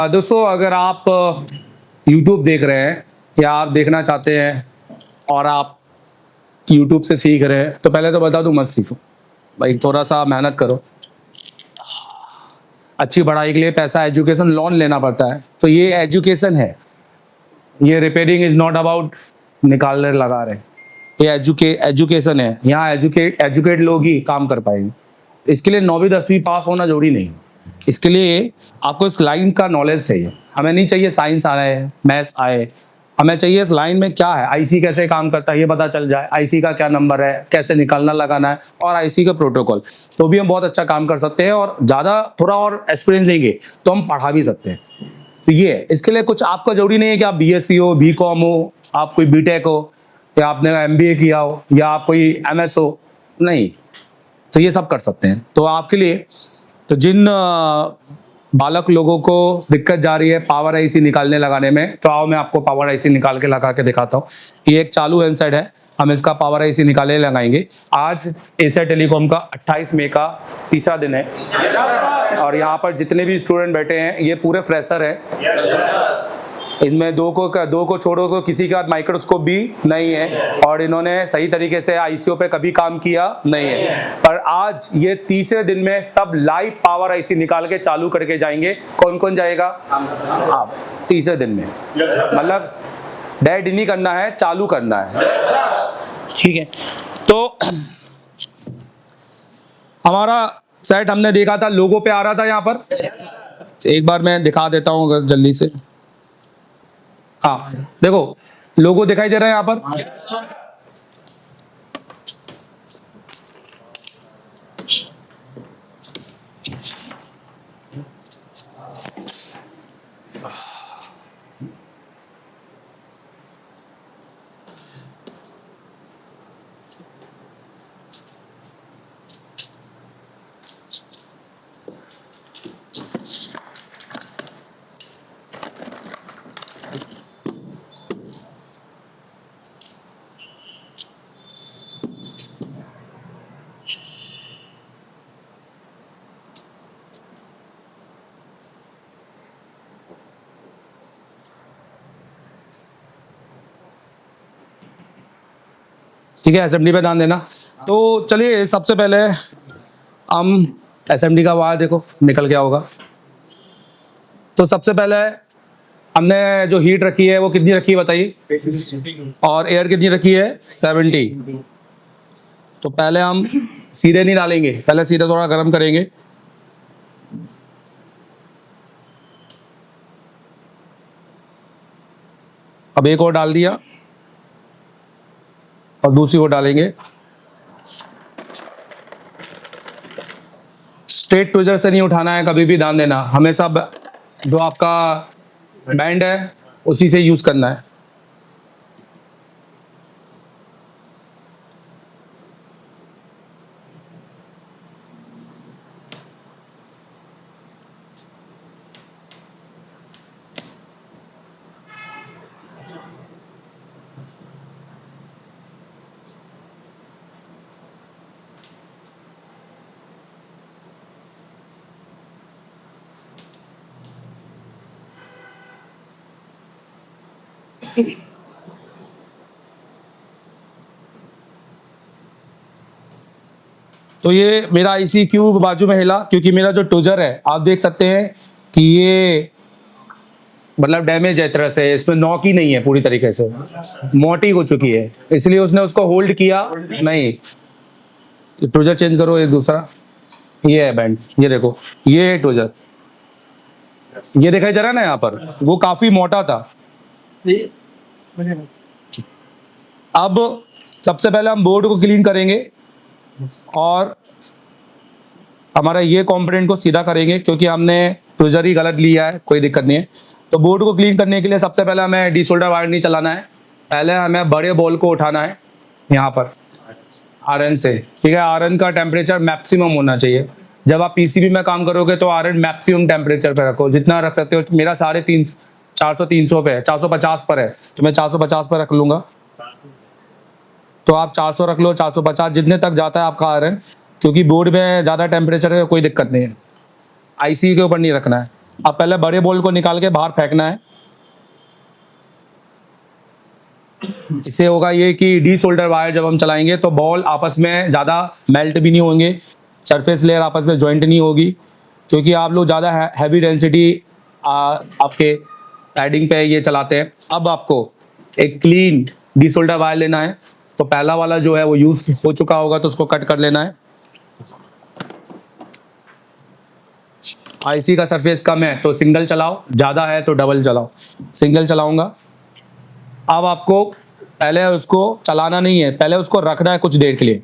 दोस्तों, अगर आप YouTube देख रहे हैं या आप देखना चाहते हैं और आप YouTube से सीख रहे हैं, तो पहले तो बता दूं, मत सीखो भाई, थोड़ा सा मेहनत करो। अच्छी पढ़ाई के लिए पैसा, एजुकेशन लोन लेना पड़ता है, तो ये एजुकेशन है। ये रिपेयरिंग इज नॉट अबाउट निकाल रहे लगा रहे, ये एजुकेशन है। यहाँ एजुकेट लोग ही काम कर पाएंगे। इसके लिए 9वीं 10वीं पास होना जरूरी नहीं। इसके लिए आपको इस लाइन का नॉलेज चाहिए। हमें नहीं चाहिए साइंस आ रहा है, मैथ्स आए, हमें चाहिए इस लाइन में क्या है, आईसी कैसे काम करता है ये पता चल जाए, आईसी का क्या नंबर है, कैसे निकालना लगाना है, और आईसी का प्रोटोकॉल, तो भी हम बहुत अच्छा काम कर सकते हैं। और ज़्यादा थोड़ा और एक्सपीरियंस देंगे तो हम पढ़ा भी सकते हैं। तो ये है। इसके लिए कुछ आपका जरूरी नहीं है कि आप बीएससी हो, बीकॉम हो, आप कोई बीटेक हो, या आपने एमबीए किया हो, या आप कोई एमएस हो, नहीं, तो ये सब कर सकते हैं। तो आपके लिए, तो जिन बालक लोगों को दिक्कत जा रही है पावर आईसी निकालने लगाने में, तो आओ मैं आपको पावर आईसी निकाल के लगा के दिखाता हूँ। ये एक चालू हैंडसेट है, हम इसका पावर आईसी निकाले लगाएंगे। आज एशिया टेलीकॉम का 28 मई का तीसरा दिन है, और यहाँ पर जितने भी स्टूडेंट बैठे हैं ये पूरे फ्रेशर हैं। इनमें दो को छोड़ो तो किसी का माइक्रोस्कोप भी नहीं है, और इन्होंने सही तरीके से आईसीयू पे कभी काम किया नहीं है। पर आज ये तीसरे दिन में सब लाइव पावर आईसी निकाल के चालू करके जाएंगे। कौन कौन जाएगा? आप तीसरे दिन में, मतलब डेड नहीं करना है, चालू करना है, ठीक है। तो हमारा सेट हमने देखा था, लोगो पे आ रहा था यहाँ पर। एक बार मैं दिखा देता हूँ अगर जल्दी से। हाँ देखो, लोगो दिखाई दे रहा है यहाँ पर। ठीक है, एसएमडी पे ध्यान देना। तो चलिए, सबसे पहले हम एसएमडी का वायर देखो निकल गया होगा। तो सबसे पहले हमने जो हीट रखी है वो कितनी रखी है बताइए, और एयर कितनी रखी है 70। तो पहले हम सीधे नहीं डालेंगे, पहले सीधे थोड़ा गर्म करेंगे। अब एक और डाल दिया, और दूसरी को डालेंगे। स्ट्रेट ट्विजर से नहीं उठाना है, कभी भी ध्यान देना, हमेशा जो आपका बैंड है उसी से यूज करना है। तो ये मेरा आईसी क्यों बाजू में हिला, क्योंकि मेरा जो ट्विजर है आप देख सकते हैं कि ये मतलब डैमेज है, तरह से इसमें नॉक ही नहीं है, पूरी तरीके से मोटी हो चुकी है, इसलिए उसने उसको होल्ड किया नहीं। ट्विजर चेंज करो, ये दूसरा, ये है बैंड, ये देखो, ये है ट्विजर, ये दिखाई जा रहा है ना यहाँ पर, वो काफी मोटा था। अब सबसे पहले हम बोर्ड को क्लीन करेंगे और हमारा ये कंपोनेंट को सीधा करेंगे, क्योंकि हमने ट्विजर ही गलत लिया है, कोई दिक्कत नहीं है। तो बोर्ड को क्लीन करने के लिए सबसे पहले हमें डीसोल्डर वायर नहीं चलाना है, पहले हमें बड़े बॉल को उठाना है यहाँ पर आरएन से, ठीक है। आरएन का टेम्परेचर मैक्सिमम होना चाहिए। जब आप पीसीबी में काम करोगे तो आरएन मैक्सिमम टेम्परेचर पे रखो, जितना रख सकते हो। मेरा 450 पे है, 450 पर है, तो मैं 450 पर रख लूंगा। तो आप 400 रख लो, 450 जितने तक जाता है आपका आयरन, क्योंकि बोर्ड में ज़्यादा टेम्परेचर है, कोई दिक्कत नहीं है। आईसी के ऊपर नहीं रखना है। अब पहले बड़े बॉल को निकाल के बाहर फेंकना है। इससे होगा ये कि डी सोल्डर वायर जब हम चलाएंगे तो बॉल आपस में ज़्यादा मेल्ट भी नहीं होंगे, सरफेस लेयर आपस में जॉइंट नहीं होगी, क्योंकि आप लोग ज़्यादा हैवी डेंसिटी आपके पैडिंग पे ये चलाते हैं। अब आपको एक क्लीन डी सोल्डर वायर लेना है। तो पहला वाला जो है वो यूज हो चुका होगा तो उसको कट कर लेना है। आईसी का सरफेस कम है तो सिंगल चलाओ, ज़्यादा है तो डबल चलाओ। सिंगल चलाऊंगा। अब आपको पहले उसको चलाना नहीं है, पहले उसको रखना है कुछ देर के लिए,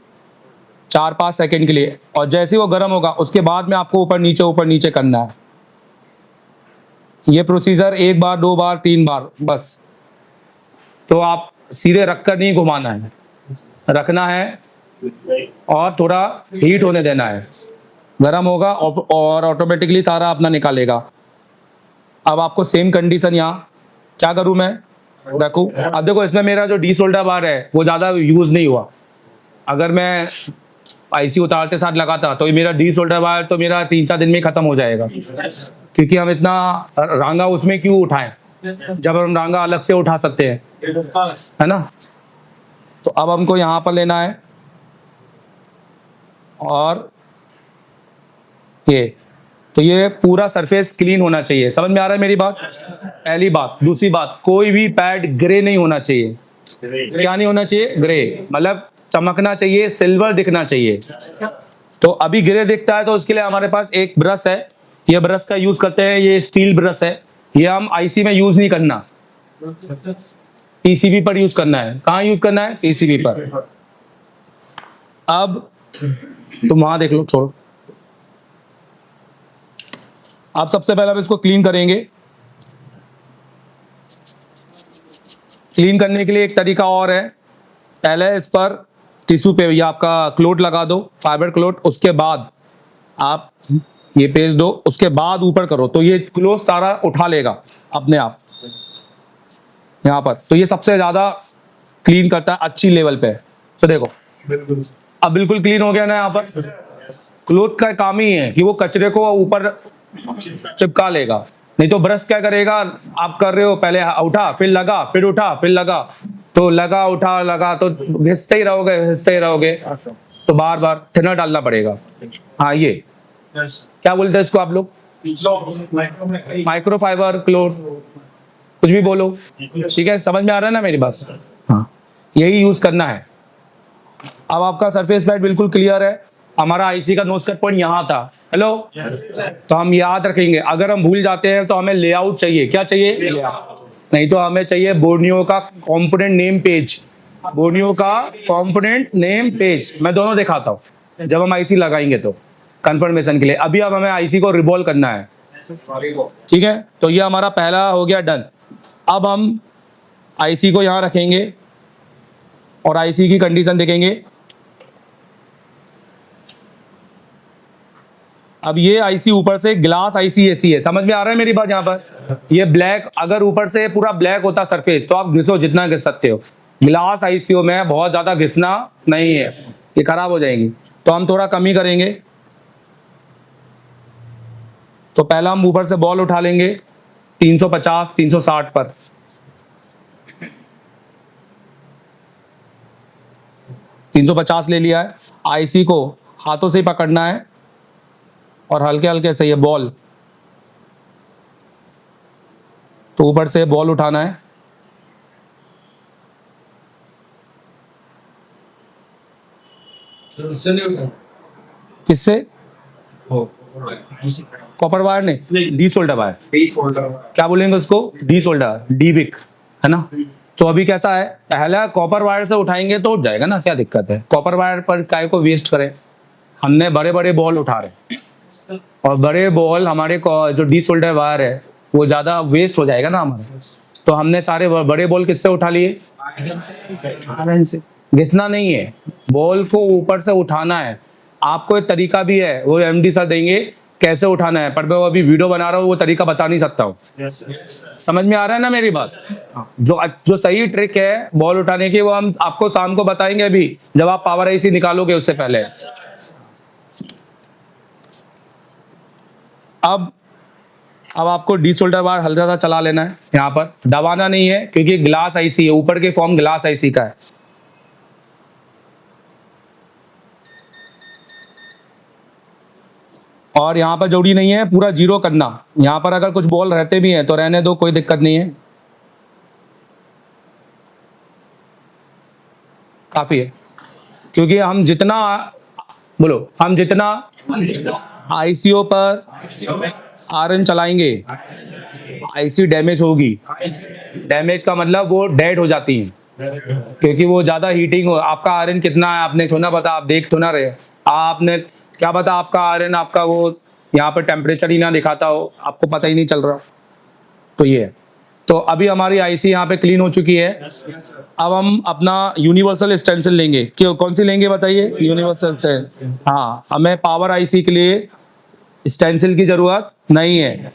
4-5 सेकंड के लिए, और जैसे ही वो गर्म होगा उसके बाद में आपको ऊपर नीचे करना है। ये प्रोसीजर 1 बार 2 बार 3 बार बस। तो आप सीधे रखकर नहीं घुमाना है, रखना है और थोड़ा हीट होने देना है। गर्म होगा और ऑटोमेटिकली सारा अपना निकालेगा। अब आपको सेम कंडीशन यहाँ क्या करूँ मैं, रखूँ। अब देखो इसमें मेरा जो डी सोल्डर बार है वो ज़्यादा यूज़ नहीं हुआ। अगर मैं आईसी उतारते साथ लगाता तो ये मेरा डी सोल्डर बार तो मेरा 3-4 दिन में ख़त्म हो जाएगा, क्योंकि हम इतना रांगा उसमें क्यों उठाएं जब हम रांगा अलग से उठा सकते हैं, है ना। तो अब हमको यहाँ पर लेना है और ये पूरा सरफेस क्लीन होना चाहिए। समझ में आ रहा है मेरी बात? पहली बात। दूसरी बात, कोई भी पैड ग्रे नहीं होना चाहिए। क्या नहीं होना चाहिए? ग्रे, मतलब चमकना चाहिए, सिल्वर दिखना चाहिए। तो अभी ग्रे दिखता है तो उसके लिए हमारे पास एक ब्रश है, ये ब्रश का यूज करते हैं। ये स्टील ब्रश है, ये हम आईसी में यूज नहीं करना, पीसीबी पर यूज करना है। कहाँ यूज करना है? पीसीबी पर। अब तुम वहां देख लो, छोड़ो। आप सबसे पहले हम इसको क्लीन करेंगे। क्लीन करने के लिए एक तरीका और है। पहले इस पर टिश्यू पे या आपका क्लोथ लगा दो, फाइबर क्लोथ। उसके बाद आप ये पेस्ट दो, उसके बाद ऊपर करो तो ये क्लोथ सारा उठा लेगा अपने आप यहाँ पर। तो ये सबसे ज़्यादा क्लीन करता है अच्छी लेवल पे। तो देखो अब बिल्कुल क्लीन हो गया ना। यहाँ पर क्लोथ का काम ही है कि वो कचरे को ऊपर चिपका लेगा। नहीं तो ब्रश क्या करेगा, आप कर रहे हो पहले उठा फिर लगा फिर उठा फिर लगा, तो लगा उठा लगा तो घिसते ही रहोगे। तो बार बार थिनर डालना पड़ेगा। हाँ, ये क्या बोलते हैं इसको आप लोग? माइक्रोफाइबर क्लोथ, कुछ भी बोलो, ठीक है। समझ में आ रहा है ना मेरी बात? हाँ, यही यूज करना है। अब आपका सरफेस पैड बिल्कुल क्लियर है। हमारा आईसी का नोज कट पॉइंट यहाँ था। हेलो, तो हम याद रखेंगे। अगर हम भूल जाते हैं तो हमें लेआउट चाहिए। क्या चाहिए? लेआउट। नहीं तो हमें चाहिए बोर्नियो का कंपोनेंट नेम पेज। बोर्नियो का कंपोनेंट नेम पेज मैं दोनों दिखाता हूँ जब हम आईसी लगाएंगे तो कंफर्मेशन के लिए। अभी अब हमें आईसी को रिवॉल्व करना है, ठीक है। तो ये हमारा पहला हो गया डन। अब हम आईसी को यहाँ रखेंगे और आईसी की कंडीशन देखेंगे। अब ये आईसी ऊपर से ग्लास आईसी एसी है। समझ में आ रहा है मेरी बात? यहाँ पर ये ब्लैक, अगर ऊपर से पूरा ब्लैक होता सरफेस तो आप घिसो जितना घिस सकते हो। ग्लास आईसीओ में बहुत ज्यादा घिसना नहीं है, ये खराब हो जाएंगी। तो हम थोड़ा कम ही करेंगे। तो पहला हम ऊपर से बॉल उठा लेंगे 350 360 पर। 350 ले लिया है। आईसी को हाथों से ही पकड़ना है और हल्के हल्के से ये बॉल, तो ऊपर से बॉल उठाना है। किससे? कॉपर वायर नहीं, डी सोल्डर वायर। क्या बोलेंगे उसको? डी सोल्डर, डी विक, है ना। तो अभी कैसा है, पहला कॉपर वायर से उठाएंगे तो उठ जाएगा ना, क्या दिक्कत है? कॉपर वायर पर काय को वेस्ट करें? हमने बड़े बड़े बॉल उठा रहे और बड़े बॉल हमारे जो डी सोल्डर वायर है वो ज़्यादा वेस्ट हो जाएगा ना हमारे। तो हमने सारे बड़े बॉल किससे उठा लिए? आयरन से। घिसना नहीं है, बॉल को ऊपर से उठाना है। आपको एक तरीका भी है, वो एमडी सर देंगे कैसे उठाना है, पर मैं अभी वीडियो बना रहा हूँ, वो तरीका बता नहीं सकता हूँ। समझ में आ रहा है ना मेरी बात? जो सही ट्रिक है बॉल उठाने की वो हम आपको शाम को बताएंगे, अभी जब आप पावर आईसी निकालोगे उससे पहले। अब अब आपको डीसोल्डर बार हल्का सा चला लेना है, यहाँ पर दबाना नहीं है क्योंकि ग्लास आईसी है, ऊपर के फॉर्म ग्लास आईसी का है। और यहाँ पर जरूरी नहीं है पूरा जीरो करना, यहाँ पर अगर कुछ बॉल रहते भी हैं तो रहने दो, कोई दिक्कत नहीं है, काफी है। क्योंकि हम जितना आईसीओ पर आरएन चलाएंगे आईसी डैमेज होगी। डैमेज का मतलब वो डेड हो जाती है, क्योंकि वो ज्यादा हीटिंग हो। आपका आरएन कितना है आपने थोड़ा पता, आप देख तो ना रहे, आपने क्या पता आपका आरएन आपका वो यहाँ पर टेम्परेचर ही ना दिखाता हो, आपको पता ही नहीं चल रहा। तो ये है। तो अभी हमारी आईसी यहाँ पे क्लीन हो चुकी है। अब हम अपना यूनिवर्सल स्टेंसिल लेंगे, क्यों कौन सी लेंगे बताइए? यूनिवर्सल से। हाँ, हमें पावर आईसी के लिए स्टेंसिल की जरूरत नहीं है।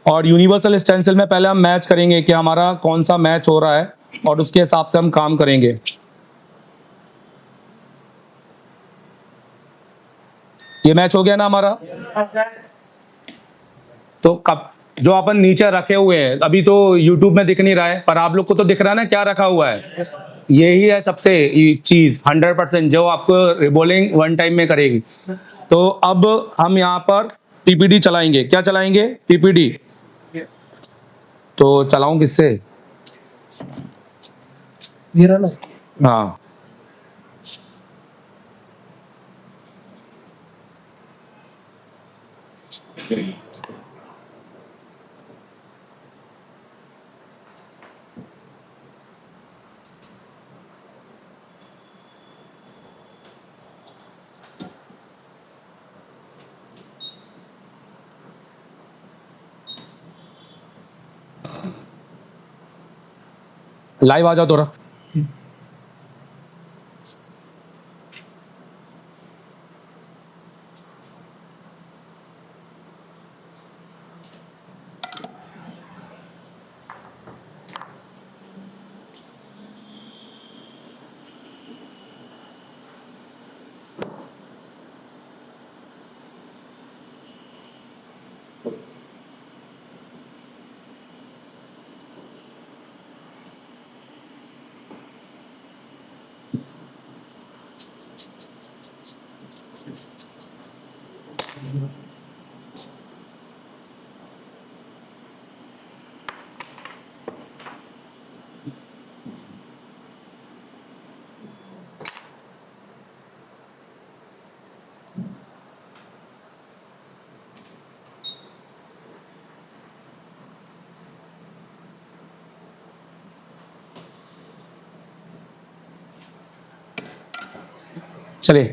और यूनिवर्सल स्टेंसिल में पहले हम मैच करेंगे कि हमारा कौन सा मैच हो रहा है और उसके हिसाब से हम काम करेंगे। ये मैच हो गया ना हमारा? तो कब जो अपन नीचे रखे हुए हैं, अभी तो YouTube में दिख नहीं रहा है पर आप लोग को तो दिख रहा है ना क्या रखा हुआ है। यही है सबसे चीज 100% जो आपको रिबोलिंग वन टाइम में करेगी। तो अब हम यहाँ पर पीपीडी चलाएंगे। क्या चलाएंगे? पीपीडी। तो चलाऊं किससे? हाँ, लाइव आ जाओ थोड़ा। चलिए,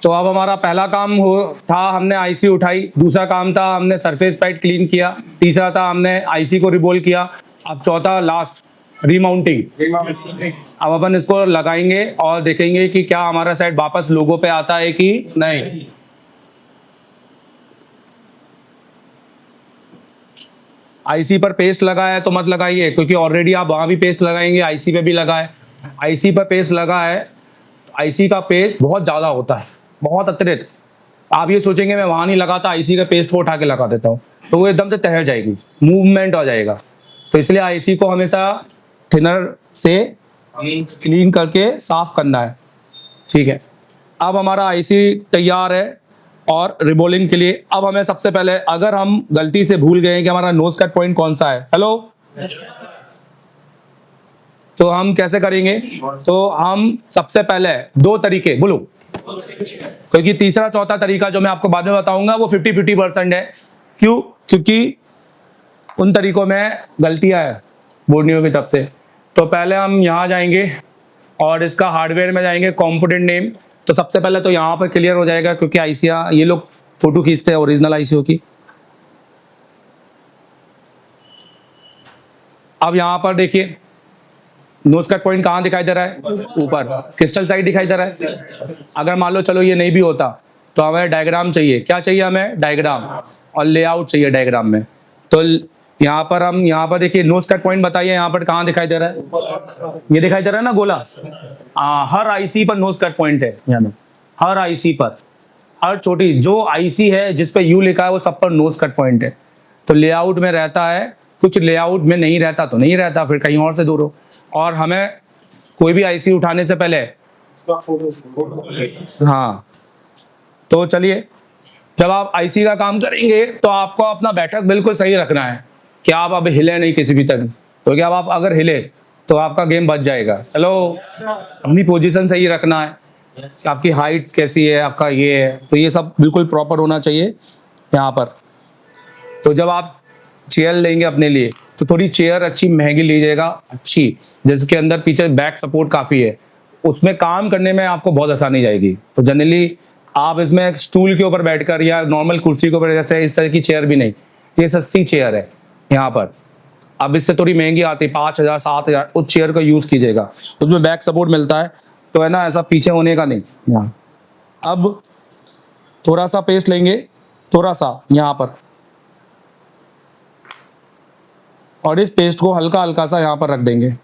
तो अब हमारा पहला काम था हमने आईसी उठाई, दूसरा काम था हमने सरफेस पैड क्लीन किया, तीसरा था हमने आईसी को रिबोल्ड किया, अब चौथा लास्ट रीमाउंटिंग। अब अपन इसको लगाएंगे और देखेंगे कि क्या हमारा सेट वापस लोगो पे आता है कि नहीं। आईसी पर पेस्ट लगा है तो मत लगाइए, क्योंकि ऑलरेडी आप वहां भी पेस्ट लगाएंगे, आईसी पे भी लगा है। आईसी पर पेस्ट लगा है, आईसी का पेस्ट बहुत ज़्यादा होता है, बहुत अतिरिक्त। आप ये सोचेंगे मैं वहाँ नहीं लगाता, आईसी का पेस्ट को उठा के लगा देता हूँ, तो वो एकदम से तैर जाएगी, मूवमेंट हो जाएगा। तो इसलिए आईसी को हमेशा थिनर से क्लीन करके साफ करना है। ठीक है, अब हमारा आईसी तैयार है और रिबोलिंग के लिए। अब हमें सबसे पहले, अगर हम गलती से भूल गए कि हमारा नोज कट पॉइंट कौन सा है, हेलो, तो हम कैसे करेंगे? तो हम सबसे पहले दो तरीके बोलो, क्योंकि तीसरा चौथा तरीका जो मैं आपको बाद में बताऊंगा वो 50-50% है। क्यों? क्योंकि उन तरीकों में गलतियां है बोर्नियो की तरफ से। तो पहले हम यहाँ जाएंगे और इसका हार्डवेयर में जाएंगे, कंपोनेंट नेम। तो सबसे पहले तो यहाँ पर क्लियर हो जाएगा, क्योंकि आईसीया ये लोग फोटो खींचते हैं ओरिजिनल आईसीओ की। अब यहाँ पर देखिए नोज कट पॉइंट कहाँ दिखाई दे रहा है? ऊपर क्रिस्टल साइड दिखाई दे रहा है। अगर मान लो चलो ये नहीं भी होता तो हमें डायग्राम चाहिए। क्या चाहिए हमें? डायग्राम और लेआउट चाहिए डायग्राम में। तो यहाँ पर हम यहाँ पर देखिए नोज कट पॉइंट बताइए यहाँ पर कहाँ दिखाई दे रहा है? ये दिखाई दे रहा है ना गोला। हर आईसी पर नोज कट पॉइंट है, यहाँ हर आईसी पर। और छोटी जो आईसी है जिस पे यू लिखा है वो सब पर नोज कट पॉइंट है, तो लेआउट में रहता है, कुछ लेआउट में नहीं रहता तो नहीं रहता, फिर कहीं और से दूर हो। और हमें कोई भी आईसी उठाने से पहले, हाँ, तो चलिए, जब आप आईसी का काम करेंगे तो आपको अपना बैठक बिल्कुल सही रखना है कि आप अब हिले नहीं किसी भी तरह, क्योंकि अब आप अगर हिले तो आपका गेम बच जाएगा। चलो, अपनी पोजीशन सही रखना है, आपकी हाइट कैसी है, आपका ये है, तो ये सब बिल्कुल प्रॉपर होना चाहिए यहाँ पर। तो जब आप चेयर लेंगे अपने लिए तो थोड़ी चेयर अच्छी महंगी लीजिएगा, अच्छी जिसके अंदर पीछे बैक सपोर्ट काफ़ी है, उसमें काम करने में आपको बहुत आसानी जाएगी। तो जनरली आप इसमें स्टूल के ऊपर बैठकर या नॉर्मल कुर्सी के ऊपर, जैसे इस तरह की चेयर भी नहीं, ये सस्ती चेयर है यहाँ पर। अब इससे थोड़ी महंगी आती है 5,000 7,000, उस चेयर का यूज़ कीजिएगा, उसमें बैक सपोर्ट मिलता है, तो है ना, ऐसा पीछे होने का नहीं यहाँ। अब थोड़ा सा पेस्ट लेंगे, थोड़ा सा यहाँ पर, और इस पेस्ट को हल्का हल्का सा यहाँ पर रख देंगे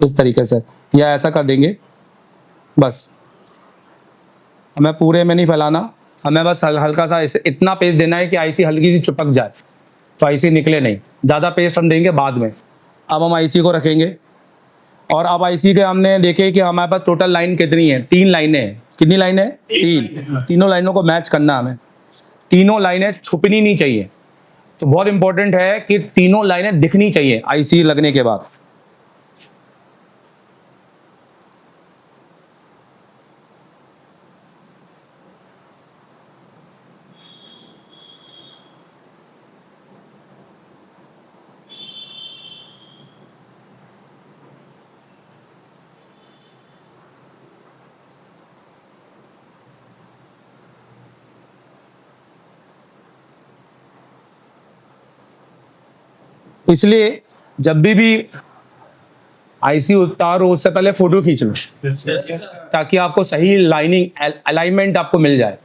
इस तरीके से, या ऐसा कर देंगे बस। हमें पूरे में नहीं फैलाना, हमें बस हल्का सा इसे इतना पेस्ट देना है कि आईसी हल्की सी चिपक जाए, तो आईसी निकले नहीं। ज़्यादा पेस्ट हम देंगे बाद में। अब हम आईसी को रखेंगे, और अब आईसी के हमने देखे कि हमारे पास टोटल लाइन कितनी है, 3 लाइनें हैं। कितनी लाइनें हैं? 3। तीनों लाइनों को मैच करना है हमें, तीनों लाइनें छुपनी नहीं चाहिए। तो बहुत इंपॉर्टेंट है कि तीनों लाइनें दिखनी चाहिए आईसी लगने के बाद। इसलिए जब भी आईसी उतारो उससे पहले फोटो खींच लो, ताकि आपको सही लाइनिंग अलाइनमेंट आपको मिल जाए।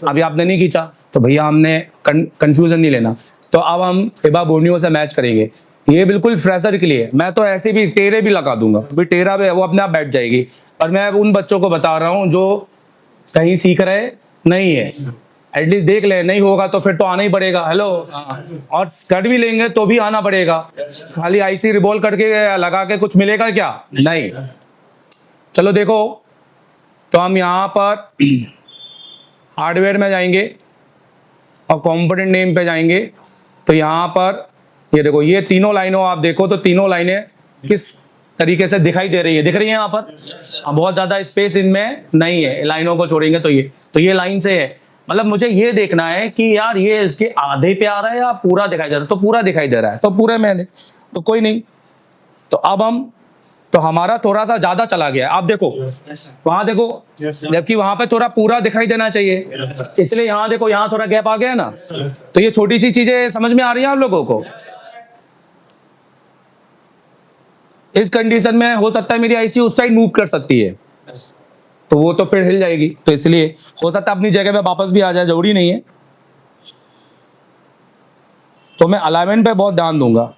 अभी आपने नहीं खींचा तो भैया हमने कंफ्यूजन नहीं लेना। तो अब हम हिबा बोर्नियो से मैच करेंगे। ये बिल्कुल फ्रेशर के लिए, मैं तो ऐसे भी टेरे भी लगा दूंगा, भी टेरा भी वो अपने आप बैठ जाएगी। पर मैं उन बच्चों को बता रहा हूँ जो कहीं सीख रहे नहीं है, एटलीस्ट देख ले, नहीं होगा तो फिर तो आना ही पड़ेगा। हेलो, और कर भी लेंगे तो भी आना पड़ेगा। खाली आईसी रिबॉल्व करके लगा के कुछ मिलेगा क्या? नहीं। चलो देखो, तो हम यहाँ पर हार्डवेयर में जाएंगे और कंपोनेंट नेम पे जाएंगे। तो यहाँ पर ये देखो, ये तीनों लाइनों आप देखो तो तीनों लाइनें किस तरीके से दिखाई दे रही है, दिख रही है यहाँ पर। अब बहुत ज्यादा स्पेस इनमें नहीं है, लाइनों को छोड़ेंगे तो ये लाइन से है। मतलब मुझे ये देखना है कि यार ये इसके आधे पे आ रहा है या पूरा दिखाई दे रहा है, तो पूरा दिखाई दे रहा है तो पूरे में, तो कोई नहीं। तो अब हम, तो हमारा थोड़ा सा ज्यादा चला गया। आप देखो वहां देखो, जबकि वहां पे थोड़ा पूरा दिखाई देना चाहिए, इसलिए यहाँ देखो, यहाँ थोड़ा गैप आ गया ना। तो ये छोटी सी चीजें समझ में आ रही है आप लोगों को। इस कंडीशन में हो सकता है मेरी आईसी उस साइड मूव कर सकती है, तो वो तो फिर हिल जाएगी। तो इसलिए हो सकता है अपनी जगह पे वापस भी आ जाए, जरूरी नहीं है। तो मैं अलाइनमेंट पे बहुत ध्यान दूंगा।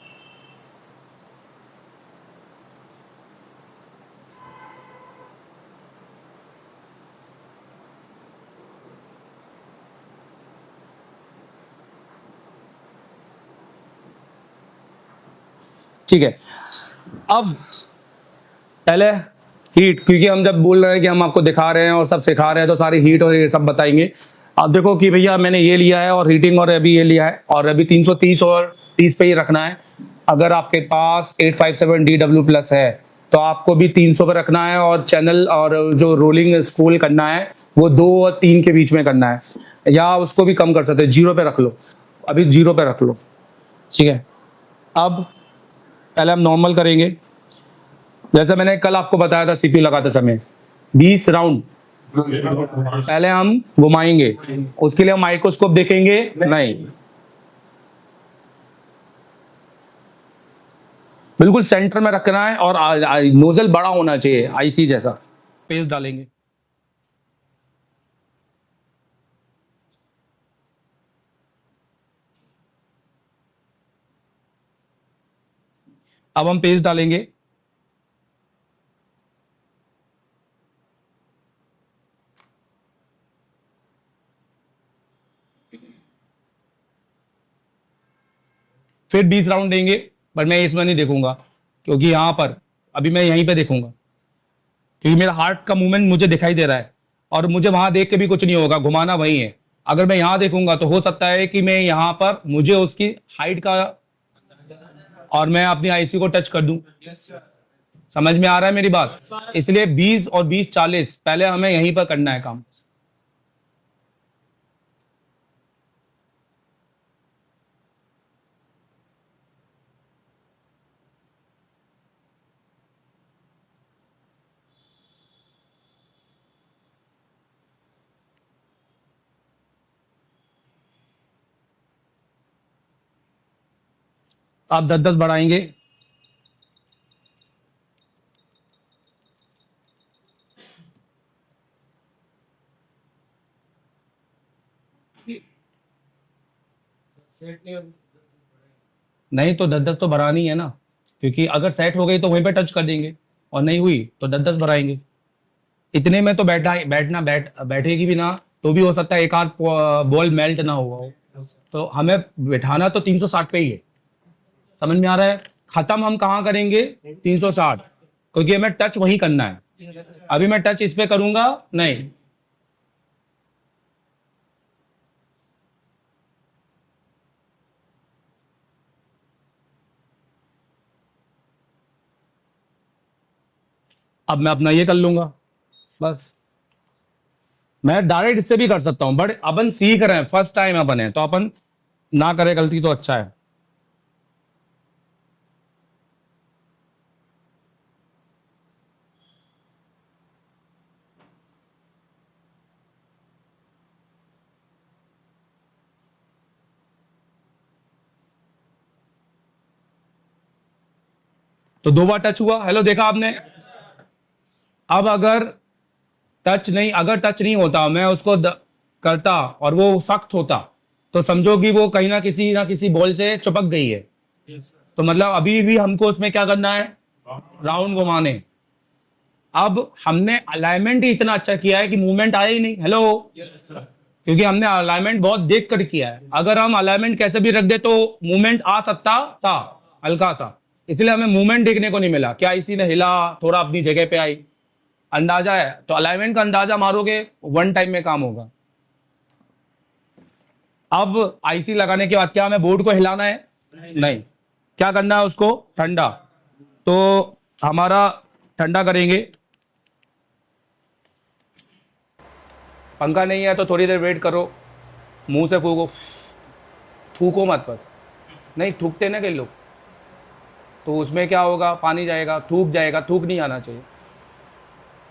ठीक है, अब पहले हीट, क्योंकि हम जब बोल रहे हैं कि हम आपको दिखा रहे हैं और सब सिखा रहे हैं तो सारी हीट और ये सब बताएंगे। आप देखो कि भैया मैंने ये लिया है और हीटिंग, और अभी ये लिया है, और अभी 330 और 30 पे ही रखना है। अगर आपके पास 857 DW प्लस है तो आपको भी 300 पे रखना है, और चैनल और जो रोलिंग स्क्रोल करना है वो 2 और 3 के बीच में करना है, या उसको भी कम कर सकते हैं, 0 पे रख लो, अभी 0 पे रख लो। ठीक है, अब पहले हम नॉर्मल करेंगे, जैसे मैंने कल आपको बताया था सीपीयू लगाते समय 20 राउंड पहले हम घुमाएंगे। उसके लिए हम माइक्रोस्कोप देखेंगे नहीं, बिल्कुल सेंटर में रखना है, और नोजल बड़ा होना चाहिए आईसी जैसा। पेस्ट डालेंगे, अब हम पेस्ट डालेंगे। फिर 20 राउंड देंगे, पर मैं इसमें नहीं देखूंगा, क्योंकि यहाँ पर अभी मैं यहीं पे देखूंगा, क्योंकि मेरा हार्ट का मूवमेंट मुझे दिखाई दे रहा है, और मुझे वहां देख के भी कुछ नहीं होगा, घुमाना वही है। अगर मैं यहाँ देखूंगा तो हो सकता है कि मैं यहाँ पर मुझे उसकी हाइट का, और मैं अपनी आईसी को टच कर दूं। समझ में आ रहा है मेरी बात? इसलिए 20 और 20 40 पहले हमें यहीं पर करना है काम। आप 10 10 बढ़ाएंगे। नहीं तो 10 10 तो बढ़ानी है ना, क्योंकि अगर सेट हो गई तो वहीं पे टच कर देंगे, और नहीं हुई तो 10 10 बढ़ाएंगे। इतने में तो बैठेगी भी ना, तो भी हो सकता है एक आध बॉल मेल्ट ना हुआ हो। तो हमें बैठाना तो 360 पे ही है। समझ में आ रहा है? खत्म हम कहाँ करेंगे? 360, क्योंकि हमें टच वही करना है। अभी मैं टच इस पे करूंगा नहीं। अब मैं अपना ये कर लूंगा बस। मैं डायरेक्ट इससे भी कर सकता हूं, बट अपन सीख रहे हैं, फर्स्ट टाइम अपन है, तो अपन ना करे गलती तो अच्छा है। तो 2 बार टच हुआ, हेलो देखा आपने? अब अगर टच नहीं होता, मैं उसको करता और वो सख्त होता, तो समझो कि वो कहीं ना किसी बॉल से चिपक गई है। तो मतलब अभी भी हमको उसमें क्या करना है? राउंड घुमाने। अब हमने अलाइनमेंट ही इतना अच्छा किया है कि मूवमेंट आया ही नहीं। हेलो, क्योंकि हमने अलाइनमेंट बहुत देख कर किया है। अगर हम अलाइनमेंट कैसे भी रख दे तो मूवमेंट आ सकता था, हल्का सा। इसलिए हमें मूवमेंट देखने को नहीं मिला, क्या इसी ने हिला, थोड़ा अपनी जगह पे आई, अंदाजा है। तो अलाइनमेंट का अंदाजा मारोगे, वन टाइम में काम होगा। अब आईसी लगाने के बाद क्या हमें बोर्ड को हिलाना है? नहीं। क्या करना है? उसको ठंडा। तो हमारा ठंडा करेंगे। पंखा नहीं है तो थोड़ी देर वेट करो, मुंह से फूको, थूको मत बस। नहीं थूकते ना कई लोग, तो उसमें क्या होगा? पानी जाएगा, थूक जाएगा। थूक नहीं आना चाहिए,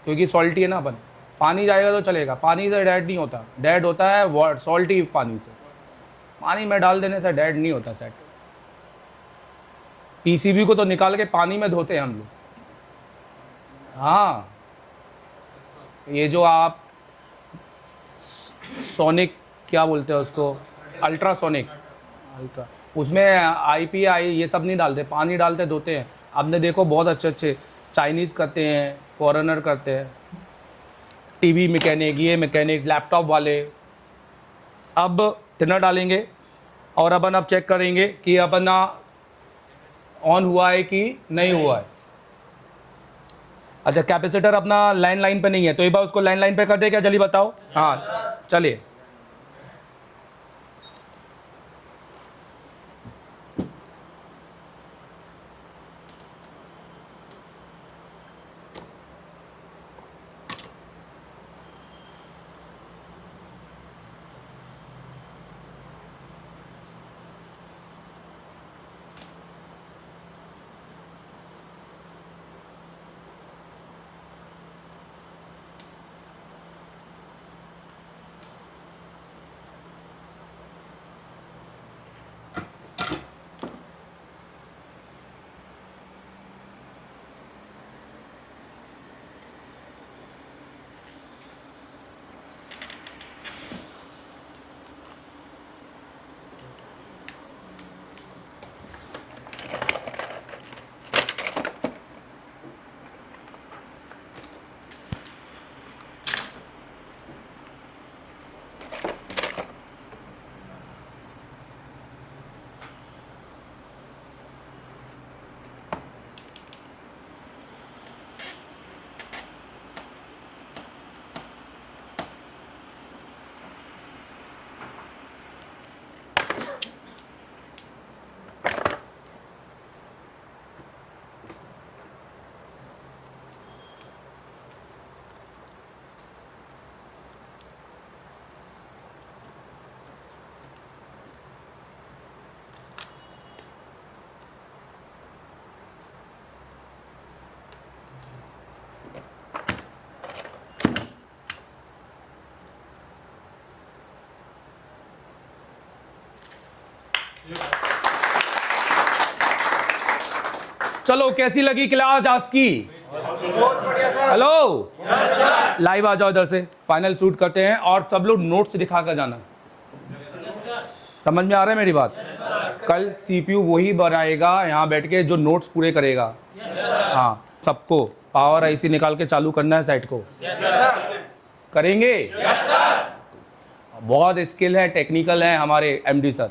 क्योंकि सॉल्टी है ना अपन। पानी जाएगा तो चलेगा, पानी से डेड नहीं होता। डेड होता है सॉल्टी पानी से। पानी में डाल देने से डेड नहीं होता सेट। पीसीबी को तो निकाल के पानी में धोते हैं हम लोग। हाँ, ये जो आप सोनिक क्या बोलते हैं उसको, अल्ट्रासोनिक, अल्ट्रा, उसमें आईपीआई ये सब नहीं डालते, पानी डालते धोते हैं। आपने देखो बहुत अच्छे अच्छे चाइनीज़ करते हैं, फॉरेनर करते हैं, टीवी मैकेनिक, ये मैकेनिक, लैपटॉप वाले। अब थिनर डालेंगे, और अपन अब चेक करेंगे कि अपना ऑन हुआ है कि नहीं हुआ है। अच्छा, कैपेसिटर अपना लाइन लाइन पे नहीं है, तो एक बार उसको लाइन लाइन पे कर दे क्या? जल्दी बताओ। हाँ चलिए। चलो, कैसी लगी क्लास आज की? हेलो, लाइव आ जाओ इधर से, फाइनल शूट करते हैं और सब लोग नोट्स दिखा कर जाना। समझ में आ रहा है मेरी बात? कल सीपीयू वही बनाएगा यहाँ बैठ के जो नोट्स पूरे करेगा। हाँ, सबको पावर आईसी निकाल के चालू करना है साइट को। करेंगे? बहुत स्किल है, टेक्निकल है हमारे एमडी सर,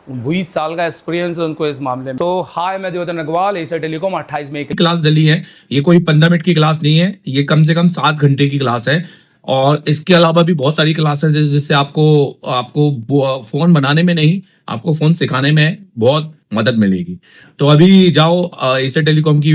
20 साल का एक्सपीरियंस है उनको इस मामले में। तो हाय, मैं देवदत्त अग्रवाल, एशिया टेलीकॉम 28 मई की क्लास डली है। ये कोई 15 मिनट की क्लास नहीं है, ये कम से कम 7 घंटे की क्लास है। और इसके अलावा भी बहुत सारी क्लासेस है जिससे आपको फोन बनाने में नहीं, आपको फोन सिखाने में बहुत मदद मिलेगी। तो अभी जाओ एशिया टेलीकॉम की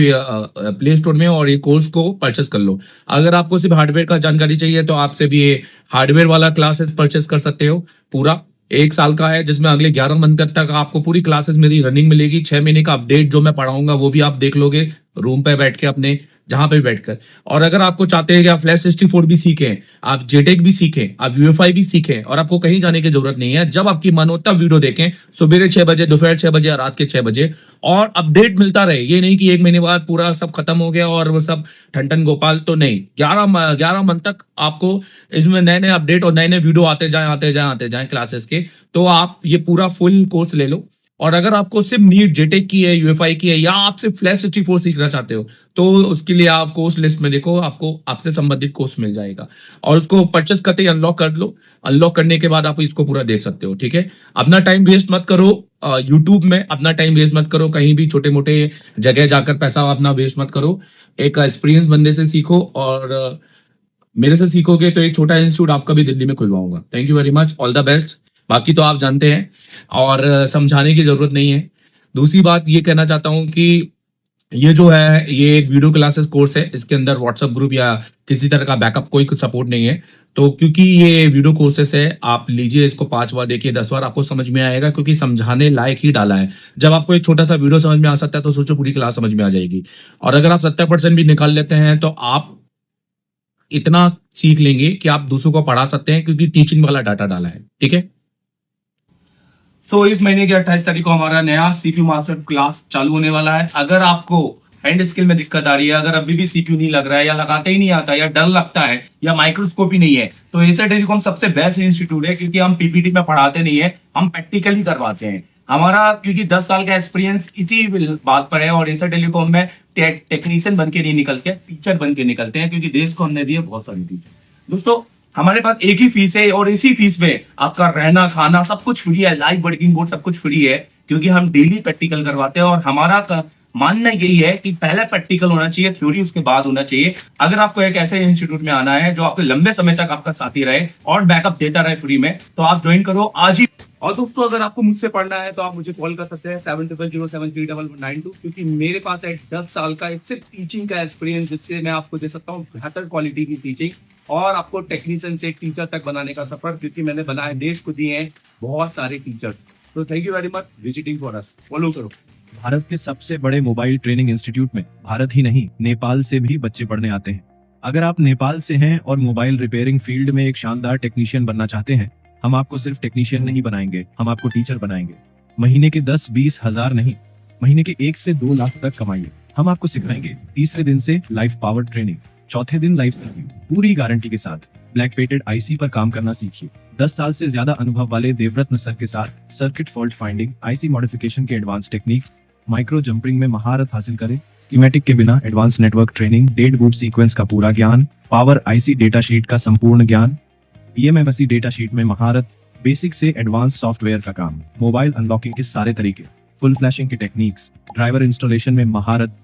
प्ले स्टोर में और ये कोर्स को परचेस कर लो। अगर आपको सिर्फ हार्डवेयर का जानकारी चाहिए तो आपसे भी ये हार्डवेयर वाला क्लासेस परचेस कर सकते हो। पूरा 1 साल का है जिसमें अगले 11 मंथ तक आपको पूरी क्लासेस मेरी रनिंग मिलेगी। 6 महीने का अपडेट जो मैं पढ़ाऊंगा वो भी आप देख लोगे रूम पे बैठ के, अपने जहां पे बैठकर। और अगर आपको चाहते हैं कि आप फ्लैश 64 भी सीखें, आप जेटेक भी सीखें, आप यूएफआई भी सीखें और आपको कहीं जाने की जरूरत नहीं है, जब आपकी मन हो तब वीडियो देखें, सुबह 6 बजे, दोपहर 6 बजे, रात के 6 बजे, और अपडेट मिलता रहे। ये नहीं कि 1 महीने बाद पूरा सब खत्म हो गया और वो सब ठन गोपाल, तो नहीं। 11 मंथ तक आपको इसमें नए नए अपडेट और नए नए वीडियो आते जाए क्लासेस के। तो आप ये पूरा फुल कोर्स ले लो। और अगर आपको सिर्फ नीट जेटेक की है, यूएफआई की है, या आप सिर्फ फ्लैश 64 सीखना चाहते हो तो उसके लिए आप कोर्स लिस्ट में देखो, आपको आपसे संबंधित कोर्स मिल जाएगा। और उसको परचेस करते ही अनलॉक कर लो। अनलॉक करने के बाद आप इसको पूरा देख सकते हो। ठीक है, अपना टाइम वेस्ट मत करो यूट्यूब में, अपना टाइम वेस्ट मत करो कहीं भी छोटे मोटे जगह जाकर, पैसा अपना वेस्ट मत करो। एक एक्सपीरियंस बंदे से सीखो और मेरे से सीखोगे तो एक छोटा इंस्टीट्यूट आपका भी दिल्ली में खुलवाऊंगा। Thank you very much, all the best. बाकी तो आप जानते हैं और समझाने की जरूरत नहीं है। दूसरी बात ये कहना चाहता हूं कि ये जो है ये एक वीडियो क्लासेस कोर्स है, इसके अंदर व्हाट्सएप ग्रुप या किसी तरह का बैकअप कोई सपोर्ट नहीं है। तो क्योंकि ये वीडियो कोर्सेस है, आप लीजिए इसको 5 बार देखिए, 10 बार आपको समझ में आएगा, क्योंकि समझाने लायक ही डाला है। जब आपको एक छोटा सा वीडियो समझ में आ सकता है तो सोचो पूरी क्लास समझ में आ जाएगी। और अगर आप 70% भी निकाल लेते हैं तो आप इतना सीख लेंगे कि आप दूसरों को पढ़ा सकते हैं, क्योंकि टीचिंग वाला डाटा डाला है। ठीक है, सो इस महीने की 28 तारीख को हमारा नया सीपीयू मास्टर क्लास चालू होने वाला है। अगर आपको हैंड स्किल में दिक्कत आ रही है, अगर अभी भी सीपीयू नहीं लग रहा है, या लगाते ही नहीं आता, या डर लगता है, या माइक्रोस्कोप ही नहीं है, तो एशिया टेलीकॉम सबसे बेस्ट इंस्टीट्यूट है। क्योंकि हम पीपीटी में पढ़ाते नहीं है, हम प्रैक्टिकली करवाते हैं। हमारा क्योंकि 10 साल का एक्सपीरियंस इसी बात पर है। और एशिया टेलीकॉम में टेक्नीशियन बन के नहीं निकलते, टीचर बन के निकलते हैं, क्योंकि देश को हमने दिए बहुत सारी टीचर। दोस्तों, हमारे पास एक ही फीस है और इसी फीस में आपका रहना खाना सब कुछ फ्री है, लाइव वर्किंग बोर्ड सब कुछ फ्री है, क्योंकि हम डेली प्रैक्टिकल करवाते हैं। और हमारा मानना यही है कि पहले प्रैक्टिकल होना चाहिए, थ्योरी उसके बाद होना चाहिए। अगर आपको एक ऐसे इंस्टीट्यूट में आना है जो आपके लंबे समय तक आपका साथी रहे और बैकअप देता रहे फ्री में, तो आप ज्वाइन करो आज ही। और दोस्तों, अगर आपको मुझसे पढ़ना है तो आप मुझे कॉल कर सकते हैं 7007313192, क्योंकि मेरे पास है 10 साल का एक सिर्फ टीचिंग का एक्सपीरियंस, जिससे मैं आपको दे सकता हूँ बेहतर क्वालिटी की टीचिंग और आपको टेक्नीशियन से टीचर तक बनाने का सफर, क्योंकि मैंने बनाए, देश को दिए हैं बहुत सारे टीचर्स। तो thank you very much visiting for us. Follow करो। भारत के सबसे बड़े मोबाइल ट्रेनिंग इंस्टीट्यूट में भारत ही नहीं, नेपाल से भी बच्चे पढ़ने आते हैं। अगर आप नेपाल से हैं और मोबाइल रिपेयरिंग फील्ड में एक शानदार टेक्नीशियन बनना चाहते हैं, हम आपको सिर्फ टेक्नीशियन नहीं बनाएंगे, हम आपको टीचर बनाएंगे। महीने के 10-20 हजार नहीं, महीने के 1 से 2 लाख तक कमाइए। हम आपको सिखाएंगे। तीसरे दिन से लाइफ पावर ट्रेनिंग, चौथे दिन लाइफ सर्विस, पूरी गारंटी के साथ ब्लैक पेटेड आईसी पर काम करना सीखिए। 10 साल से ज्यादा अनुभव वाले देवरत्न सर के साथ circuit fault finding, IC modification के एडवांस टेक्निक्स, माइक्रो जंपरिंग में महारत हासिल करें। स्कीमेटिक के बिना advance network training, that boot sequence का पूरा ज्ञान, पावर आईसी डेटा शीट का संपूर्ण ज्ञान, ईएमएमएससी डेटा शीट में महारत, बेसिक से एडवांस सॉफ्टवेयर का काम, मोबाइल अनलॉकिंग के सारे तरीके, फुल फ्लैशिंग के टेक्निक्स, ड्राइवर इंस्टॉलेशन में महारत,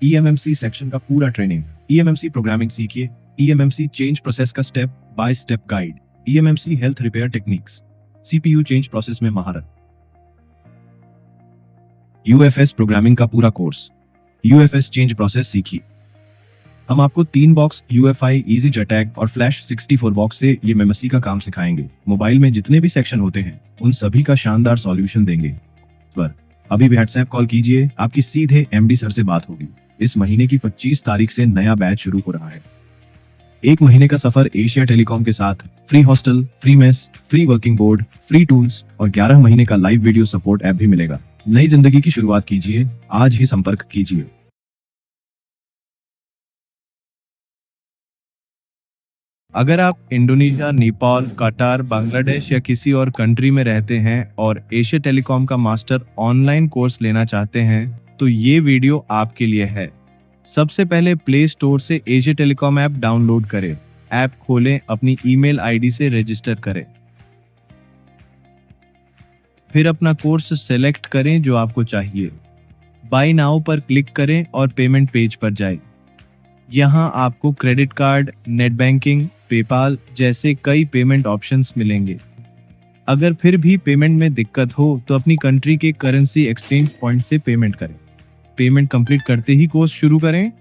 ईएमएमसी सेक्शन का पूरा ट्रेनिंग, ईएमएमसी प्रोग्रामिंग सीखिए, ईएमएमसी चेंज प्रोसेस का step by step guide, eMMC health repair techniques, CPU change process में महारत, यूएफएस प्रोग्रामिंग का पूरा कोर्स, यूएफएस चेंज प्रोसेस सीखिए। हम आपको 3 बॉक्स यूएफआई, इजी जेटैग और फ्लैश 64 बॉक्स से ये मेमसी का काम सिखाएंगे। मोबाइल में जितने भी सेक्शन होते हैं उन सभी का शानदार सॉल्यूशन देंगे। पर अभी भी व्हाट्सएप कॉल कीजिए, आपकी सीधे एमडी सर से बात होगी। इस महीने की 25 तारीख से नया बैच शुरू हो रहा है। 1 महीने का सफर एशिया टेलीकॉम के साथ, free hostel, free mess, free working board, free tools और 11 महीने का लाइव वीडियो सपोर्ट ऐप भी मिलेगा। नई जिंदगी की शुरुआत कीजिए, आज ही संपर्क कीजिए। अगर आप इंडोनेशिया, नेपाल, कतार, बांग्लादेश या किसी और कंट्री में रहते हैं और एशिया टेलीकॉम का मास्टर ऑनलाइन कोर्स लेना चाहते हैं तो ये वीडियो आपके लिए है। सबसे पहले प्ले स्टोर से एशिया टेलीकॉम ऐप डाउनलोड करें। ऐप खोलें, अपनी ईमेल आईडी से रजिस्टर करें। फिर अपना कोर्स सेलेक्ट करें जो आपको चाहिए। बाय नाउ पर क्लिक करें और पेमेंट पेज पर जाएं। यहाँ आपको credit card, net banking, PayPal जैसे कई पेमेंट ऑप्शंस मिलेंगे। अगर फिर भी पेमेंट में दिक्कत हो तो अपनी कंट्री के करेंसी एक्सचेंज पॉइंट से पेमेंट करें। पेमेंट कंप्लीट करते ही कोर्स शुरू करें।